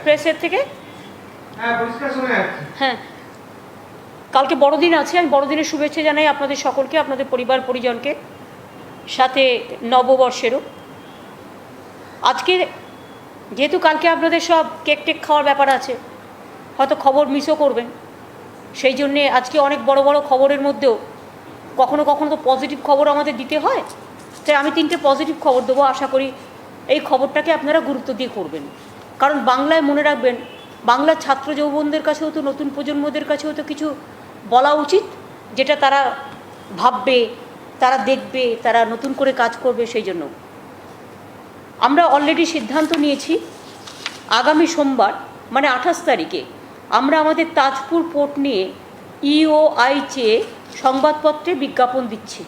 প্রেসের থেকে হ্যাঁ, কালকে বড়দিন আছে। আমি বড়দিনের শুভেচ্ছা জানাই আপনাদের সকলকে, আপনাদের পরিবার পরিজনকে, সাথে নববর্ষেরও। আজকে যেহেতু কালকে আপনাদের সব কেক টেক খাওয়ার ব্যাপার আছে, হয়তো খবর মিসও করবেন, সেই জন্যে আজকে অনেক বড় বড় খবরের মধ্যেও কখনো কখনো তো পজিটিভ খবর আমাদের দিতে হয়। তাই আমি 3টে পজিটিভ খবর দেবো। আশা করি এই খবরটাকে আপনারা গুরুত্ব দিয়ে করবেন, কারণ বাংলায় মনে রাখবেন, বাংলার ছাত্র যৌবনদের কাছেও তো, নতুন প্রজন্মদের কাছেও তো কিছু বলা উচিত, যেটা তারা ভাববে, তারা দেখবে, তারা নতুন করে কাজ করবে। সেই জন্য আমরা অলরেডি সিদ্ধান্ত নিয়েছি, আগামী সোমবার মানে 28 তারিখে আমরা আমাদের তাজপুর পোর্ট নিয়ে ইওআই চেয়ে সংবাদপত্রে বিজ্ঞাপন দিচ্ছি।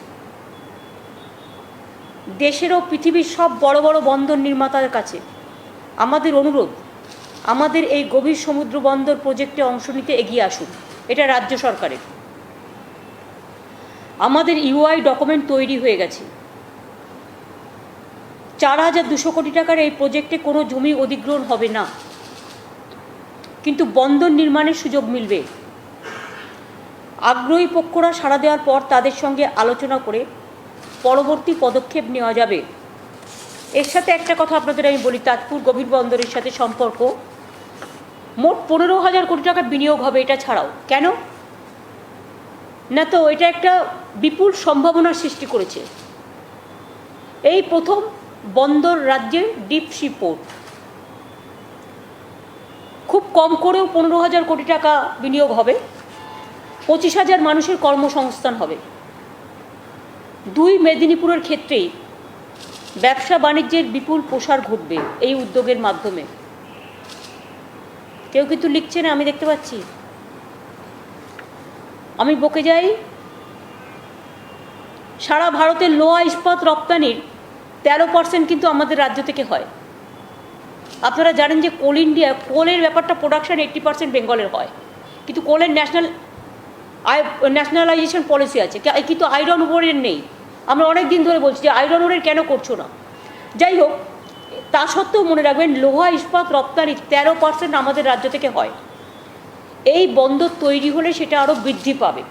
দেশের ও পৃথিবীর সব বড় বড় বন্দর নির্মাতাদের কাছে আমাদের অনুরোধ, আমাদের এই গভীর সমুদ্র বন্দর প্রজেক্টে অংশ নিতে এগিয়ে আসুন। এটা রাজ্য সরকারের। আমাদের ইউআই ডকুমেন্ট তৈরি হয়ে গেছে। 4,200 কোটি টাকার এই প্রজেক্টে কোনো জমি অধিগ্রহণ হবে না, কিন্তু বন্দর নির্মাণের সুযোগ মিলবে। আগ্রহী পক্ষরা সাড়া দেওয়ার পর তাদের সঙ্গে আলোচনা করে পরবর্তী পদক্ষেপ নেওয়া যাবে। এর সাথে একটা কথা আপনাদের আমি বলি, তাজপুর গভীর বন্দরের সাথে সম্পর্ক, মোট 15,000 কোটি টাকা বিনিয়োগ হবে এটা ছাড়াও। কেন না, তো এটা একটা বিপুল সম্ভাবনার সৃষ্টি করেছে। এই প্রথম বন্দর রাজ্যের ডিপ সি পোর্ট। খুব কম করেও 15,000 কোটি টাকা বিনিয়োগ হবে, 25,000 মানুষের কর্মসংস্থান হবে। 2 মেদিনীপুরের ক্ষেত্রেই ব্যবসা বাণিজ্যের বিপুল প্রসার ঘটবে এই উদ্যোগের মাধ্যমে। কেউ কিন্তু লিখছে না, আমি দেখতে পাচ্ছি। আমি বকে যাই, সারা ভারতের লোহা ইস্পাত রপ্তানির 13% কিন্তু আমাদের রাজ্য থেকে হয়। আপনারা জানেন যে কোল ইন্ডিয়া, কোলের ব্যাপারটা প্রোডাকশান 80% বেঙ্গলের হয়, কিন্তু কোলের ন্যাশনালাইজেশন পলিসি আছে, কিন্তু আয়রন ওরের নেই। আমরা অনেক দিন ধরে বলছি যে আয়রন ওরের কেন করছো না। যাই হোক, তা সত্ত্বেও মনে রাখবেন, লোহা ইস্পাত রপ্তানি 13% আমাদের রাজ্য থেকে হয়। এই বন্দর তৈরি হলে সেটা আরও বৃদ্ধি পাবে।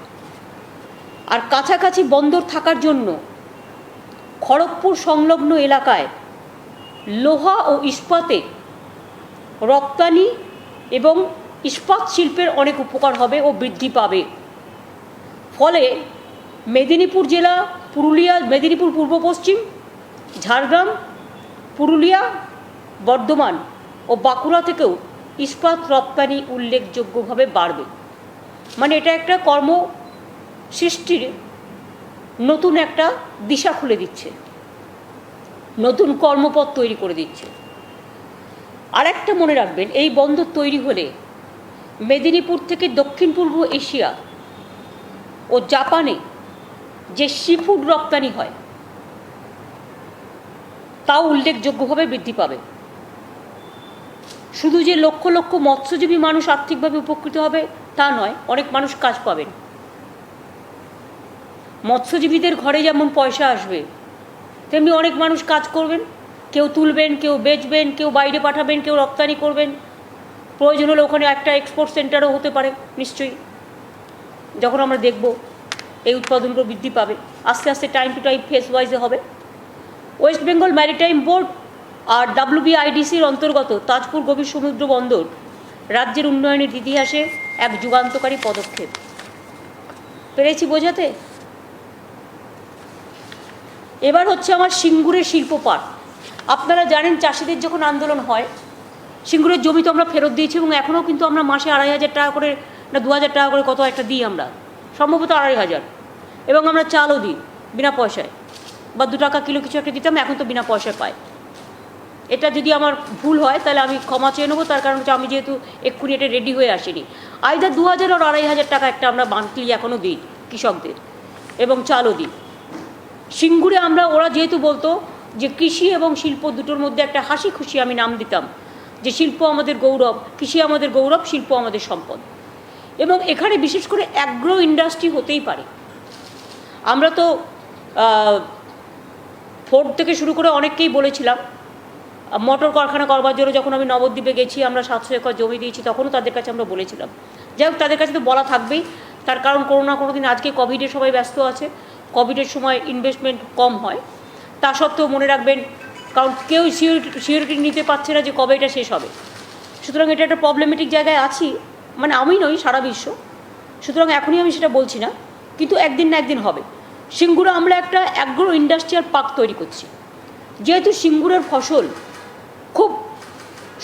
আর কাছাকাছি বন্দর থাকার জন্য খড়গপুর সংলগ্ন এলাকায় লোহা ও ইস্পাতে রপ্তানি এবং ইস্পাত শিল্পের অনেক উপকার হবে ও বৃদ্ধি পাবে। ফলে মেদিনীপুর জেলা, পুরুলিয়া, মেদিনীপুর পূর্ব পশ্চিম, ঝাড়গ্রাম, পুরুলিয়া, বর্ধমান ও বাঁকুড়া থেকেও ইস্পাত রপ্তানি উল্লেখযোগ্যভাবে বাড়বে। মানে এটা একটা কর্ম সৃষ্টির নতুন একটা দিশা খুলে দিচ্ছে, নতুন কর্মপথ তৈরি করে দিচ্ছে। আর একটা মনে রাখবেন, এই বন্দর তৈরি হলে মেদিনীপুর থেকে দক্ষিণ পূর্ব এশিয়া ও জাপানে যে সি ফুড রপ্তানি হয় তাও উল্লেখযোগ্যভাবে বৃদ্ধি পাবে। শুধু যে লক্ষ লক্ষ মৎস্যজীবী মানুষ আর্থিকভাবে উপকৃত হবে তা নয়, অনেক মানুষ কাজ পাবেন। মৎস্যজীবীদের ঘরে যেমন পয়সা আসবে, তেমনি অনেক মানুষ কাজ করবেন। কেউ তুলবেন, কেউ বেচবেন, কেউ বাইরে পাঠাবেন, কেউ রপ্তানি করবেন। প্রয়োজন হলে ওখানে একটা এক্সপোর্ট সেন্টারও হতে পারে নিশ্চয়ই। যখন আমরা দেখব এই উৎপাদনগুলো বৃদ্ধি পাবে, আস্তে আস্তে টাইম টু টাইম ফেজ ওয়াইজে হবে। ওয়েস্ট বেঙ্গল ম্যারিটাইম বোর্ড আর WBIDCর অন্তর্গত তাজপুর গভীর সমুদ্র বন্দর রাজ্যের উন্নয়নের ইতিহাসে এক যুগান্তকারী পদক্ষেপ। পেরেছি বোঝাতে? এবার হচ্ছে আমার সিঙ্গুরের শিল্প পার্ক। আপনারা জানেন, চাষিদের যখন আন্দোলন হয়, সিঙ্গুরের জমি তো আমরা ফেরত দিয়েছি এবং এখনও কিন্তু আমরা মাসে 2,500 টাকা করে না 2,000 টাকা করে কত একটা দিই আমরা, সম্ভবত 2,500। এবং আমরা চালও দিই বিনা পয়সায়, বা 2 টাকা কিলো কিছু একটা দিতাম, এখন তো বিনা পয়সায় পাই। এটা যদি আমার ভুল হয় তাহলে আমি ক্ষমা চেয়ে নেবো, তার কারণ হচ্ছে আমি যেহেতু এক্ষুনি এটা রেডি হয়ে আসিনি। আইদার 2,000 আর 2,500 টাকা একটা আমরা মান্থলি এখনও দিই কৃষকদের, এবং চালও দিই। সিঙ্গুরে আমরা, ওরা যেহেতু বলতো যে কৃষি এবং শিল্প দুটোর মধ্যে একটা হাসি খুশি আমি নাম দিতাম, যে শিল্প আমাদের গৌরব, কৃষি আমাদের গৌরব, শিল্প আমাদের সম্পদ। এবং এখানে বিশেষ করে অ্যাগ্রো ইন্ডাস্ট্রি হতেই পারে। আমরা তো ফোর্ড থেকে শুরু করে অনেককেই বলেছিলাম মোটর কারখানা করবার জন্য যখন আমি নবদ্বীপে গেছি, আমরা 700 একর জমি দিয়েছি, তখনও তাদের কাছে আমরা বলেছিলাম। যাই হোক, তাদের কাছে তো বলা থাকবেই, তার কারণ কোনো না কোনো দিন, আজকে কোভিডে সবাই ব্যস্ত আছে, কোভিডের সময় ইনভেস্টমেন্ট কম হয়, তা সত্ত্বেও মনে রাখবেন, কারণ কেউ সিওরিটি নিতে পারছে না যে কবে এটা শেষ হবে। সুতরাং এটা একটা প্রবলেমেটিক জায়গায় আছি, মানে আমি নই, সারা বিশ্ব। সুতরাং এখনই আমি সেটা বলছি না, কিন্তু একদিন না একদিন হবে। সিঙ্গুরে আমরা একটা অ্যাগ্রো ইন্ডাস্ট্রিয়াল পার্ক তৈরি করছি। যেহেতু সিঙ্গুরের ফসল খুব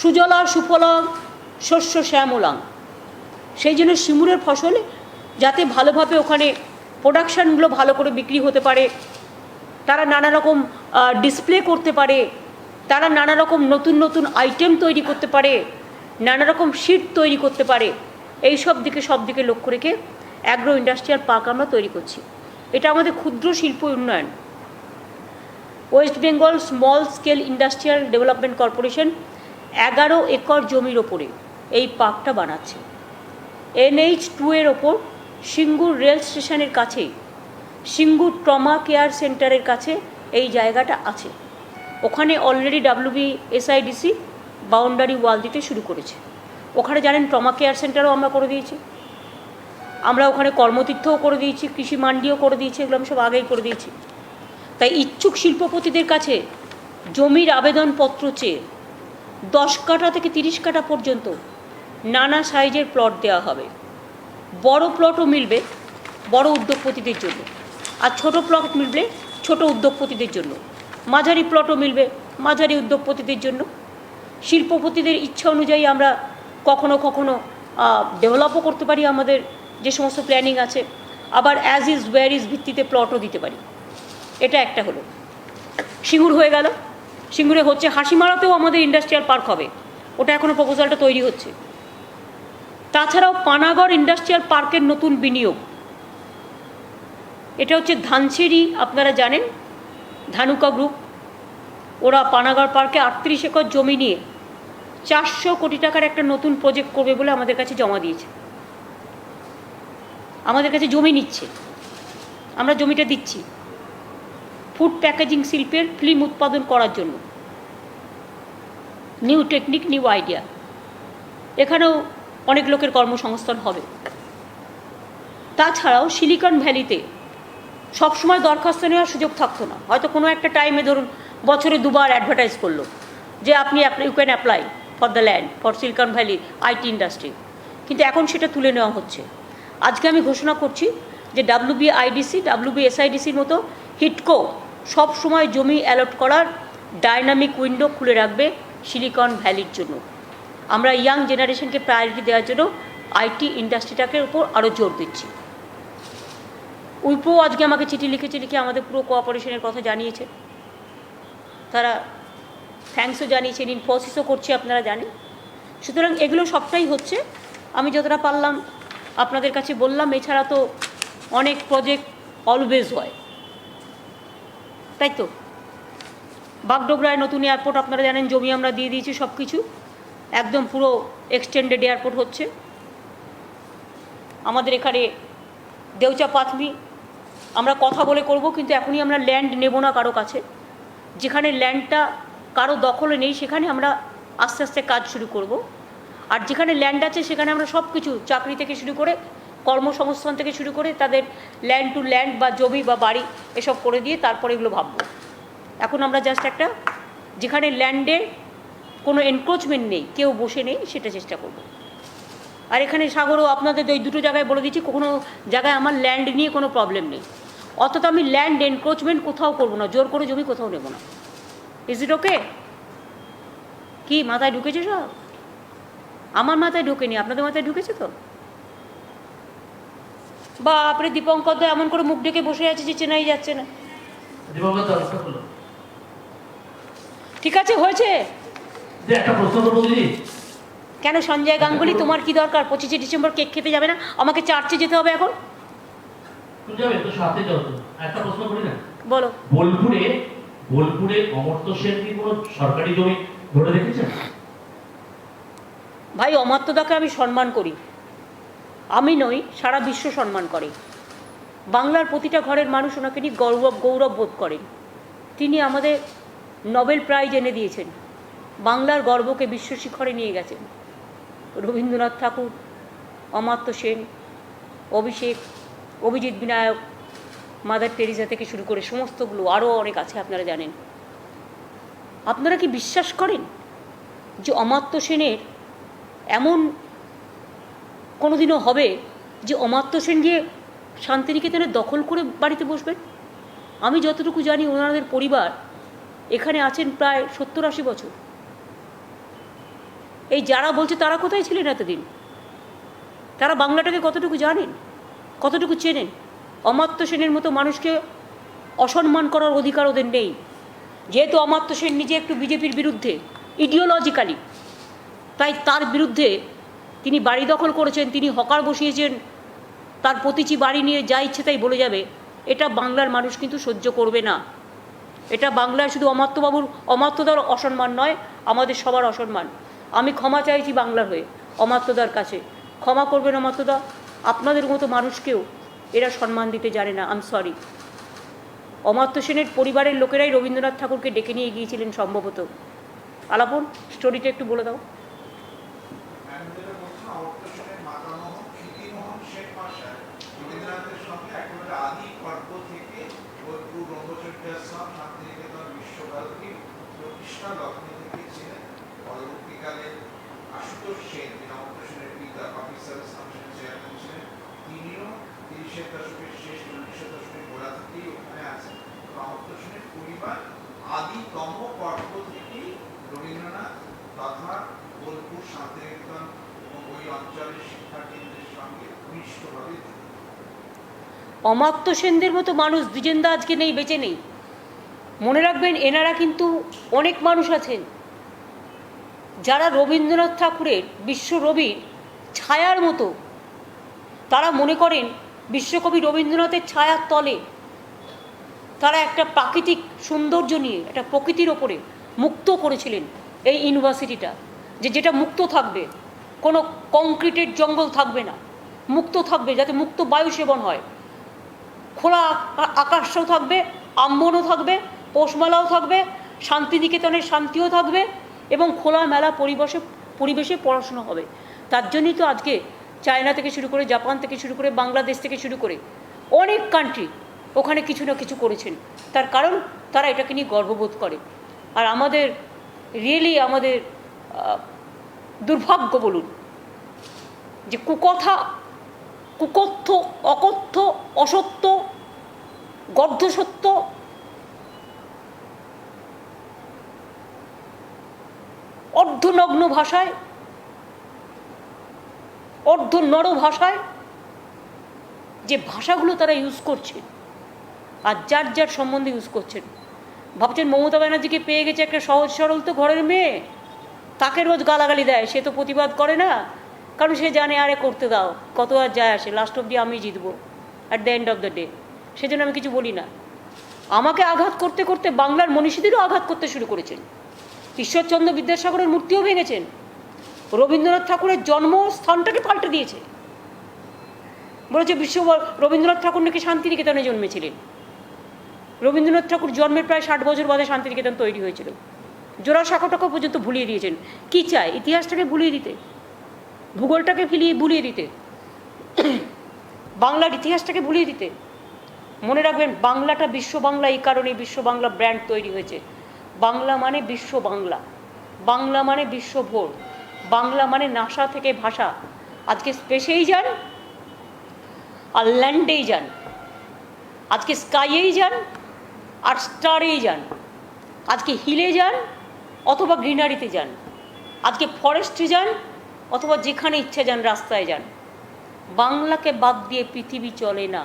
সুজলা সুফলা শস্য শ্যামলাং, সেই জন্য সিঙ্গুরের ফসল যাতে ভালোভাবে ওখানে প্রোডাকশানগুলো ভালো করে বিক্রি হতে পারে, তারা নানা রকম ডিসপ্লে করতে পারে, তারা নানা রকম নতুন নতুন আইটেম তৈরি করতে পারে, নানা রকম শিট তৈরি করতে পারে, এই সব দিকে লক্ষ্য রেখে অ্যাগ্রো ইন্ডাস্ট্রিয়াল পার্ক আমরা তৈরি করছি। এটা আমাদের ক্ষুদ্র শিল্প উন্নয়ন, West Bengal small scale industrial development corporation 11 acre জমির ওপরে এই পার্কটা বানাচ্ছে। NH2 এর ওপর সিঙ্গুর রেল স্টেশনের কাছে, সিঙ্গুর ট্রমা কেয়ার সেন্টারের কাছে এই জায়গাটা আছে। ওখানে অলরেডি WBSIDC বাউন্ডারি ওয়াল দিতে শুরু করেছে। ওখানে জানেন ট্রমা কেয়ার সেন্টারও আমরা করে দিয়েছি, আমরা ওখানে কর্মতীর্থও করে দিয়েছি, কৃষি মান্ডিও করে দিয়েছি, এগুলো আমি সব আগেই করে দিয়েছি। তাই ইচ্ছুক শিল্পপতিদের কাছে জমির আবেদনপত্র চেয়ে 10 কাঠা থেকে 30 কাঠা পর্যন্ত নানা সাইজের প্লট দেওয়া হবে। বড় প্লটও মিলবে বড় উদ্যোগপতিদের জন্য, আর ছোট প্লট মিলবে ছোট উদ্যোগপতিদের জন্য, মাঝারি প্লটও মিলবে মাঝারি উদ্যোগপতিদের জন্য। শিল্পপতিদের ইচ্ছা অনুযায়ী আমরা কখনো কখনো ডেভেলপও করতে পারি, আমাদের যে সমস্ত প্ল্যানিং আছে, আবার অ্যাজ ইজ ওয়্যার ইজ ভিত্তিতে প্লটও দিতে পারি। এটা একটা হলো। সিঙ্গুর হয়ে গেল, সিঙ্গুরে হচ্ছে, হাসিমারাতেও আমাদের ইন্ডাস্ট্রিয়াল পার্ক হবে, ওটা এখনও প্রপোজালটা তৈরি হচ্ছে। তাছাড়াও পানাগড় ইন্ডাস্ট্রিয়াল পার্কের নতুন বিনিয়োগ, এটা হচ্ছে ধানসিঁড়ি, আপনারা জানেন ধানুকা গ্রুপ, ওরা পানাগড় পার্কে 38 একর জমি নিয়ে 400 কোটি টাকার একটা নতুন প্রজেক্ট করবে বলে আমাদের কাছে জমা দিয়েছে। আমাদের কাছে জমি নিচ্ছে, আমরা জমিটা দিচ্ছি ফুড প্যাকেজিং শিল্পের ফিল্ম উৎপাদন করার জন্য। নিউ টেকনিক, নিউ আইডিয়া, এখানেও অনেক লোকের কর্মসংস্থান হবে। তাছাড়াও সিলিকন ভ্যালিতে সবসময় দরখাস্ত নেওয়ার সুযোগ থাকতো না, হয়তো কোনো একটা টাইমে ধরুন বছরে 2 বার অ্যাডভার্টাইজ করলো যে আপনি you can apply for the land for Silicon Valley IT industry, কিন্তু এখন সেটা তুলে নেওয়া হচ্ছে। আজকে আমি ঘোষণা করছি যে WBIDC, WBSIDCর মতো হিটকো সব সময় জমি অ্যালট করার ডাইনামিক উইন্ডো খুলে রাখবে সিলিকন ভ্যালির জন্য। আমরা ইয়াং জেনারেশনকে প্রায়োরিটি দেওয়ার জন্য IT ইন্ডাস্ট্রিটাকে উপর আরও জোর দিচ্ছি। উইপ্রো আজকে আমাকে চিঠি লিখে আমাদের পুরো কোঅপারেশনের কথা জানিয়েছে, তারা থ্যাঙ্কসও জানিয়েছেন, ইনফোসিসও করছে, আপনারা জানেন। সুতরাং এগুলো সবটাই হচ্ছে, আমি যতটা পারলাম আপনাদের কাছে বললাম। এছাড়া তো অনেক প্রজেক্ট অলওয়েজ হয়, তাই তো। বাগডোগরায় নতুন এয়ারপোর্ট, আপনারা জানেন, জমি আমরা দিয়ে দিয়েছি, সব কিছু একদম পুরো এক্সটেন্ডেড এয়ারপোর্ট হচ্ছে। আমাদের এখানে দেউচা পাথমি আমরা কথা বলে করব, কিন্তু এখনই আমরা ল্যান্ড নেব না কারো কাছে। যেখানে ল্যান্ডটা কারো দখলে নেই সেখানে আমরা আস্তে আস্তে কাজ শুরু করব, আর যেখানে ল্যান্ড আছে সেখানে আমরা সব কিছু, চাকরি থেকে শুরু করে কর্মসংস্থান থেকে শুরু করে তাদের ল্যান্ড টু ল্যান্ড বা জমি বা বাড়ি এসব করে দিয়ে তারপরে এগুলো ভাবব। এখন আমরা জাস্ট একটা, যেখানে ল্যান্ডে কোনো এনক্রোচমেন্ট নেই, কেউ বসে নেই, সেটা চেষ্টা করব। আর এখানে সাগরও আপনাদের ওই দুটো জায়গায় বলে দিচ্ছি, কোনো জায়গায় আমার ল্যান্ড নিয়ে কোনো প্রবলেম নেই, অর্থাৎ আমি ল্যান্ড এনক্রোচমেন্ট কোথাও করবো না, জোর করে জমি কোথাও নেব না। ইজ ইট ওকে? কি মাথায় ঢুকেছে সব? আমার মাথায় ঢুকেনি, আপনাদের মাথায় ঢুকেছে তো? বা আপনি দীপঙ্কর দা এমন করে মুখ ডেকে বসে আছে যে চেনাই যাচ্ছে না। ঠিক আছে, হয়েছে। কেন সঞ্জয় গাঙ্গুলি, তোমার কি দরকার? 25শে ডিসেম্বর কেক খেতে যাবে না? আমাকে চার্চে যেতে হবে এখন। বলো। বোলপুরে অমর্ত্য সেন কি কোনো সরকারি জমি ধরে রেখেছেন? ভাই, অমর্ত্যদাকে আমি সম্মান করি, আমি নই, সারা বিশ্ব সম্মান করে। বাংলার প্রতিটা ঘরের মানুষ ওনাকে নিয়ে গৌরব বোধ করেন। তিনি আমাদের নোবেল প্রাইজ এনে দিয়েছেন বাংলার গর্বকে বিশ্বশিখরে নিয়ে গেছেন। রবীন্দ্রনাথ ঠাকুর, অমাত্য সেন, অভিষেক, অভিজিৎ বিনায়ক, মাদার টেরিজা থেকে শুরু করে সমস্তগুলো, আরও অনেক আছে আপনারা জানেন। আপনারা কি বিশ্বাস করেন যে অমাত্য সেনের এমন কোনোদিনও হবে যে অমাত্য সেন গিয়ে শান্তিনিকেতনে দখল করে বাড়িতে বসবেন? আমি যতটুকু জানি ওনাদের পরিবার এখানে আছেন প্রায় 70-80 বছর। এই যারা বলছে তারা কোথায় ছিলেন এতদিন? তারা বাংলাটাকে কতটুকু জানেন, কতটুকু চেনেন? অমাত্য সেনের মতো মানুষকে অসম্মান করার অধিকার ওদের নেই। যেহেতু অমাত্য সেন নিজে একটু বিজেপির বিরুদ্ধে ইডিওলজিক্যালি, তাই তার বিরুদ্ধে তিনি বাড়ি দখল করেছেন, তিনি হকার বসিয়েছেন, তার প্রতিটি বাড়ি নিয়ে যা ইচ্ছে তাই বলে যাবে, এটা বাংলার মানুষ কিন্তু সহ্য করবে না। এটা বাংলায় শুধু অমাত্যদার অসম্মান নয়, আমাদের সবার অসম্মান। আমি ক্ষমা চাইছি বাংলার হয়ে অমাত্যদার কাছে, ক্ষমা করবেন অমাত্যদা, আপনাদের মতো মানুষকেও এরা সম্মান দিতে জানে না। আম সরি। অমাত্য সেনের পরিবারের লোকেরাই রবীন্দ্রনাথ ঠাকুরকে ডেকে নিয়ে গিয়েছিলেন সম্ভবত। আলাপন, স্টোরিটা একটু বলে দাও। পরবর্তীকালে আশুতোষ সেন, অমাত্য সেনের পিতা, পাবলিক সার্ভিস কমিশনের চেয়ারম্যান ছিলেন, তিনিও 30-এর দশকের শেষ 40-এর দশকের গোড়া থেকেই ওখানে আছেন। অমাত্য সেনের পরিবার আদিতম পর্ব থেকেই রবীন্দ্রনাথ তথা বোলপুর, শান্তিনিকেতন এবং ওই অঞ্চলের শিক্ষা কেন্দ্রের সঙ্গে ঘনিষ্ঠভাবে যুক্ত। অমাত্য সেনদের মতো মানুষ দ্বিজেন্দা আজকে নেই, বেঁচে নেই। মনে রাখবেন, এনারা কিন্তু অনেক মানুষ আছেন যারা রবীন্দ্রনাথ ঠাকুরের, বিশ্বরবির ছায়ার মতো। তারা মনে করেন বিশ্বকবি রবীন্দ্রনাথের ছায়ার তলে তারা একটা প্রাকৃতিক সৌন্দর্য নিয়ে, একটা প্রকৃতির ওপরে মুক্ত করেছিলেন এই ইউনিভার্সিটিটা, যেটা মুক্ত থাকবে, কোনো কংক্রিটের জঙ্গল থাকবে না, মুক্ত থাকবে, যাতে মুক্ত বায়ু সেবন হয়, খোলা আকাশও থাকবে, আম্বনও থাকবে, পৌষমেলাও থাকবে, শান্তিনিকেতনের শান্তিও থাকবে এবং খোলামেলা পরিবেশে পড়াশোনা হবে। তার জন্যই তো আজকে চায়না থেকে শুরু করে, জাপান থেকে শুরু করে, বাংলাদেশ থেকে শুরু করে অনেক কান্ট্রি ওখানে কিছু না কিছু করেছেন। তার কারণ তারা এটাকে নিয়ে গর্ববোধ করে। আর আমাদের রিয়েলি আমাদের দুর্ভাগ্য বলুন যে কুকথা, কুকথ্য, অকথ্য, অসত্য, গর্ধসত্য, অর্ধনগ্ন ভাষায়, অর্ধনর ভাষায় যে ভাষাগুলো তারা ইউজ করছে আর যার যার সম্বন্ধে ইউজ করছেন। ভাবছেন মমতা ব্যানার্জিকে পেয়ে গেছে একটা সহজ সরল তো ঘরের মেয়ে, তাকে রোজ গালাগালি দেয়, সে তো প্রতিবাদ করে না, কারণ সে জানে আরে করতে দাও, কত আর যায় আসে, লাস্ট অব্দি আমি জিতবো at the end of the day. সেজন্য আমি কিছু বলি না। আমাকে আঘাত করতে করতে বাংলার মনীষীদেরও আঘাত করতে শুরু করেছেন। ঈশ্বরচন্দ্র বিদ্যাসাগরের মূর্তিও ভেঙেছেন। রবীন্দ্রনাথ ঠাকুরের জন্মস্থানটাকে পাল্টে দিয়েছে। বলেছে রবীন্দ্রনাথ ঠাকুর নাকি শান্তিনিকেতনে জন্মেছিলেন। রবীন্দ্রনাথ ঠাকুর জন্মের প্রায় 60 বছর বাদে শান্তিনিকেতন তৈরি হয়েছিল। জোড়াসাঁকোটাকে পর্যন্ত ভুলিয়ে দিয়েছেন। কি চায়? ইতিহাসটাকে ভুলিয়ে দিতে, ভূগোলটাকে ভুলিয়ে দিতে, বাংলার ইতিহাসটাকে ভুলিয়ে দিতে। মনে রাখবেন, বাংলাটা বিশ্ব বাংলা এই কারণে বিশ্ব বাংলা ব্র্যান্ড তৈরি হয়েছে। বাংলা মানে বিশ্ব বাংলা, বাংলা মানে বিশ্বভোর, বাংলা মানে নাসা থেকে ভাষা। আজকে স্পেসেই যান আর ল্যান্ডেই যান, আজকে স্কাইয়েই যান আর স্টারেই যান, আজকে হিলে যান অথবা গ্রিনারিতে যান, আজকে ফরেস্টে যান অথবা যেখানে ইচ্ছা যান, রাস্তায় যান। বাংলাকে বাদ দিয়ে পৃথিবী চলে না।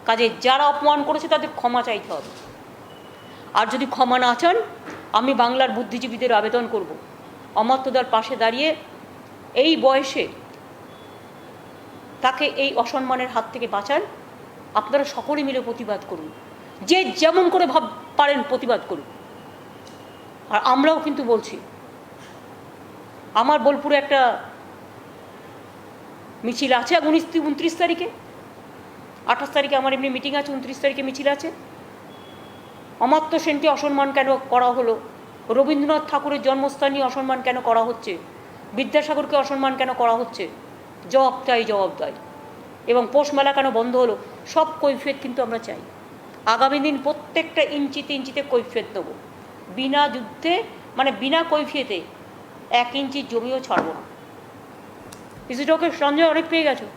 কাজে যারা অপমান করেছে তাদের ক্ষমা চাইতে হবে। আর যদি ক্ষমা না চান, আমি বাংলার বুদ্ধিজীবীদের আবেদন করব, অমাত্যদার পাশে দাঁড়িয়ে এই বয়সে তাকে এই অসম্মানের হাত থেকে বাঁচান। আপনারা সকলে মিলে প্রতিবাদ করুন, যে যেমন করে পারেন প্রতিবাদ করুন। আর আমরাও কিন্তু বলছি, আমার বোলপুরে একটা মিছিল আছে 29 তারিখে, 28 তারিখে আমার এমনি মিটিং আছে, 29 তারিখে মিছিল আছে। অমাত্য সেনকে অসম্মান কেন করা হলো রবীন্দ্রনাথ ঠাকুরের জন্মস্থানে অসম্মান কেন করা হচ্ছে, বিদ্যাসাগরকে অসম্মান কেন করা হচ্ছে, জবাব চাই, জবাব দেয়। এবং পৌষ মেলা কেন বন্ধ হলো, সব কৈফিয়ত কিন্তু আমরা চাই। আগামী দিন প্রত্যেকটা ইঞ্চিতে ইঞ্চিতে কৈফিয়ত দেবো, বিনা যুদ্ধে মানে বিনা কৈফিয়তে 1 ইঞ্চি জমিও ছাড়বো না। ইসিটোকে সঞ্জয় অনেক পেয়ে গেছো।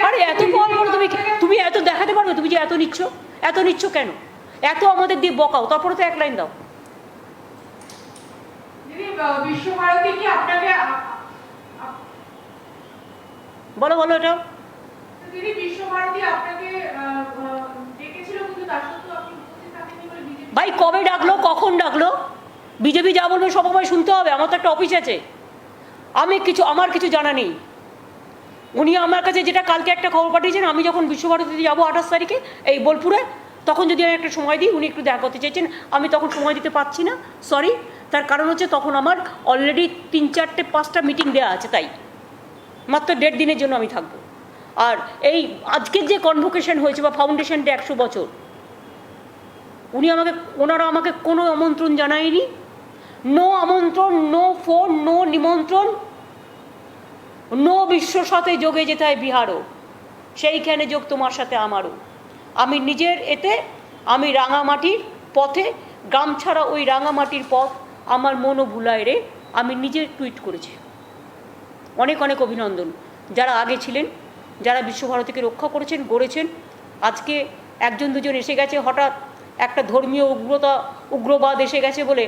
আরে এত ফল বলো, তুমি এত দেখাতে পারবে, তুমি যে এত নিচ্ছ কেন, এত আমাদের দিয়ে বকাও, তারপরে তো 1 লাইন দাও। বিশ্বভারতী কি আপনাকে বলো এটা। দিদি বিশ্বভারতী আপনাকে ডেকেছিল, কিন্তু তার সত্ত্বেও আপনি উপস্থিত থাকেননি বলে বিজেপি। ভাই কবে ডাকলো, কখন ডাকলো? বিজেপি যা বলবে সব আমায় শুনতে হবে, আমার তো একটা অফিস আছে, আমার কিছু জানা নেই। উনি আমার কাছে যেটা কালকে একটা খবর পাঠিয়েছেন, আমি যখন বিশ্বভারতীতে যাবো 28 তারিখে এই বোলপুরে, তখন যদি আমি একটা সময় দিই, উনি একটু দেখা করতে চাইছেন, আমি তখন সময় দিতে পারছি না, সরি। তার কারণ হচ্ছে তখন আমার অলরেডি 3, 4, 5টা মিটিং দেওয়া আছে, তাই মাত্র 1.5 দিনের জন্য আমি থাকবো। আর এই আজকের যে কনভোকেশন হয়েছে বা ফাউন্ডেশন ডে 100 বছর, ওনারা আমাকে কোনো আমন্ত্রণ জানায়নি, নো আমন্ত্রণ, নো ফোন, নো নিমন্ত্রণ, নো বিশ্বর সাথে যোগে যেতে হয় বিহারও, সেইখানে যোগ তোমার সাথে আমারও। আমি নিজের এতে, আমি রাঙামাটির পথে, গ্রাম ছাড়া ওই রাঙামাটির পথ আমার মনও ভুলায় রে, আমি নিজে টুইট করেছি। অনেক অনেক অভিনন্দন যারা আগে ছিলেন, যারা বিশ্বভারতীকে রক্ষা করেছেন, গড়েছেন। আজকে 1-2জন এসে গেছে, হঠাৎ একটা ধর্মীয় উগ্রবাদ এসে গেছে বলে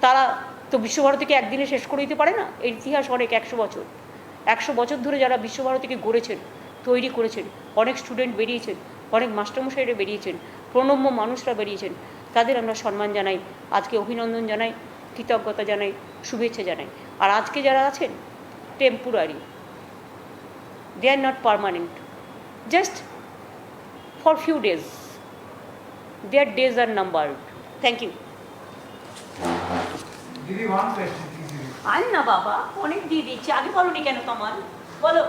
তারা তো বিশ্বভারতীকে একদিনে শেষ করে দিতে পারে না। এর ইতিহাস অনেক, 100 বছর ধরে যারা বিশ্বভারতীকে গড়েছেন, তৈরি করেছেন, অনেক স্টুডেন্ট বেরিয়েছেন, অনেক মাস্টারমশাইরা বেরিয়েছেন, প্রণম্য মানুষরা বেরিয়েছেন, তাদের আমরা সম্মান জানাই, আজকে অভিনন্দন জানাই, কৃতজ্ঞতা জানাই, শুভেচ্ছা জানাই। আর আজকে যারা আছেন temporary, they are not permanent, just for few days, their days are numbered. Thank you. Didi, one question, please. আন না বাবা, অনেক দিয়ে দিচ্ছি, আগে বলনি কেন তোমার, বলো।